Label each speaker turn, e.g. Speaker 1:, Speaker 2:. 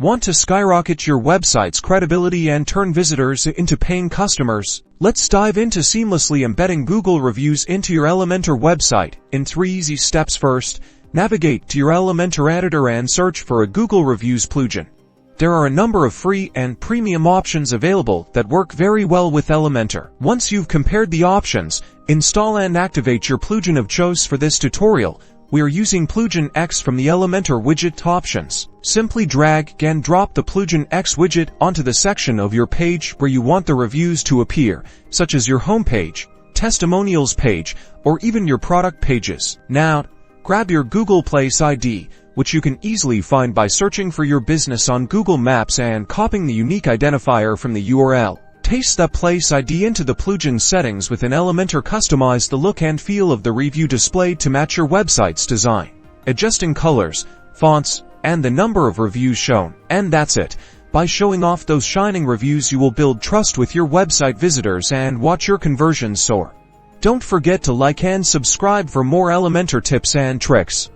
Speaker 1: Want to skyrocket your website's credibility and turn visitors into paying customers? Let's dive into seamlessly embedding Google reviews into your Elementor website in 3 easy steps. First, navigate to your Elementor editor and search for a Google Reviews plugin. There are a number of free and premium options available that work very well with Elementor. Once you've compared the options, install and activate your plugin of choice. For this tutorial, we are using Plugin X from the Elementor widget options. Simply drag and drop the Plugin X widget onto the section of your page where you want the reviews to appear, such as your homepage, testimonials page, or even your product pages. Now, grab your Google Place ID, which you can easily find by searching for your business on Google Maps and copying the unique identifier from the URL. Paste that Place ID into the plugin settings within Elementor. Customize the look and feel of the review displayed to match your website's design, adjusting colors, fonts, and the number of reviews shown. And that's it. By showing off those shining reviews, you will build trust with your website visitors and watch your conversions soar. Don't forget to like and subscribe for more Elementor tips and tricks.